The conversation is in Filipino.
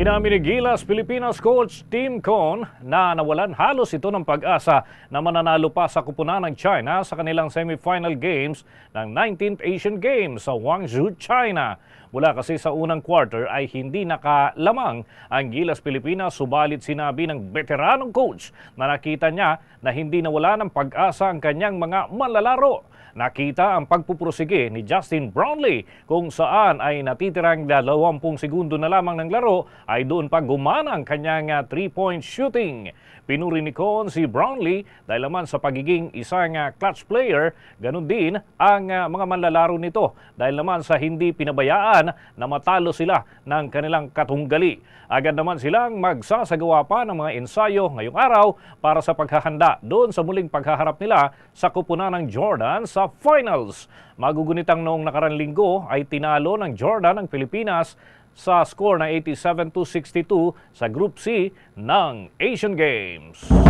Inamin ni Gilas Pilipinas coach Tim Con na nawalan halos ito ng pag-asa na mananalo pa sa kupunan ng China sa kanilang semifinal games ng 19th Asian Games sa Guangzhou, China. Mula kasi sa unang quarter ay hindi nakalamang ang Gilas Pilipinas, subalit sinabi ng veteranong coach na nakita niya na hindi nawala ng pag-asa ang kanyang mga manlalaro. Nakita ang pagpupursige ni Justin Brownlee kung saan ay natitirang 20 segundo na lamang ng laro ay doon pa gumana ang kanyang 3-point shooting. Pinuri ni Con si Brownlee dahil naman sa pagiging isang clutch player, ganun din ang mga manlalaro nito dahil naman sa hindi pinabayaan na matalo sila ng kanilang katunggali. Agad naman silang magsasagawa pa ng mga ensayo ngayong araw para sa paghahanda doon sa muling paghaharap nila sa kupunan ng Jordan sa finals. Magugunitang noong nakarang linggo ay tinalo ng Jordan ang Pilipinas sa score na 87-62 sa Group C ng Asian Games.